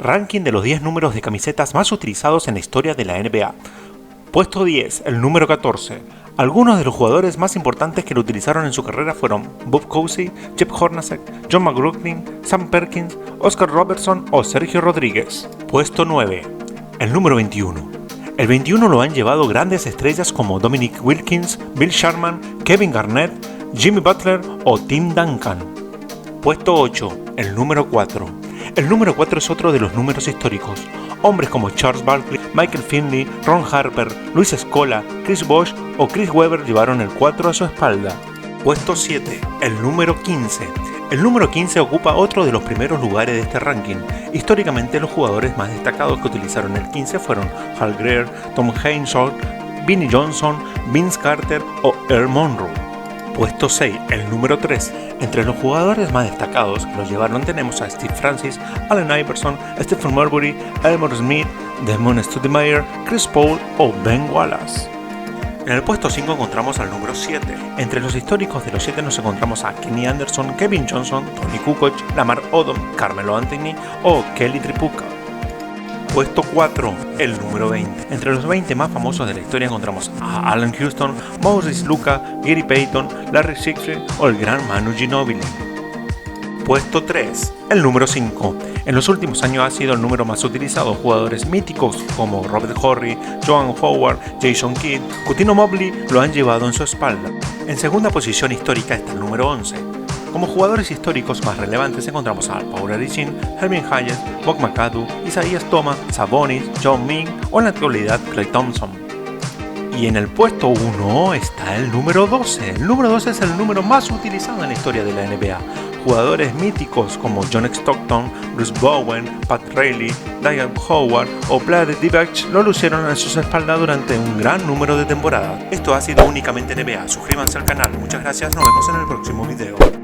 Ranking de los 10 números de camisetas más utilizados en la historia de la NBA. Puesto 10, el número 14. Algunos de los jugadores más importantes que lo utilizaron en su carrera fueron Bob Cousy, Chip Hornacek, John McGrocklin, Sam Perkins, Oscar Robertson o Sergio Rodríguez. Puesto 9, el número 21. El 21 lo han llevado grandes estrellas como Dominique Wilkins, Bill Sharman, Kevin Garnett, Jimmy Butler o Tim Duncan. Puesto 8, el número 4. El número 4 es otro de los números históricos. Hombres como Charles Barkley, Michael Finley, Ron Harper, Luis Scola, Chris Bosh o Chris Webber llevaron el 4 a su espalda. Puesto 7, el número 15. El número 15 ocupa otro de los primeros lugares de este ranking. Históricamente los jugadores más destacados que utilizaron el 15 fueron Hal Greer, Tom Hainshaw, Vinnie Johnson, Vince Carter o Earl Monroe. Puesto 6, el número 3. Entre los jugadores más destacados que lo llevaron tenemos a Steve Francis, Allen Iverson, Stephen Marbury, Elmore Smith, Desmond Stoudemire, Chris Paul o Ben Wallace. En el puesto 5 encontramos al número 7. Entre los históricos de los 7 nos encontramos a Kenny Anderson, Kevin Johnson, Tony Kukoc, Lamar Odom, Carmelo Anthony o Kelly Tripucka. Puesto 4, el número 20. Entre los 20 más famosos de la historia encontramos a Allen Houston, Maurice Luka, Gary Payton, Larry Siegfried o el gran Manu Ginobili. Puesto 3, el número 5. En los últimos años ha sido el número más utilizado. Jugadores míticos como Robert Horry, Joan Howard, Jason Kidd, Cuttino Mobley lo han llevado en su espalda. En segunda posición histórica está el número 11. Como jugadores históricos más relevantes encontramos a Paul Arizin, Helvin Hayes, Bob McAdoo, Isaiah Thomas, Sabonis, John Ming o en la actualidad Klay Thompson. Y en el puesto 1 está el número 12. El número 12 es el número más utilizado en la historia de la NBA. Jugadores míticos como John Stockton, Bruce Bowen, Pat Riley, Diane Howard o Vlade Divac lo lucieron en sus espaldas durante un gran número de temporadas. Esto ha sido únicamente NBA. Suscríbanse al canal. Muchas gracias. Nos vemos en el próximo video.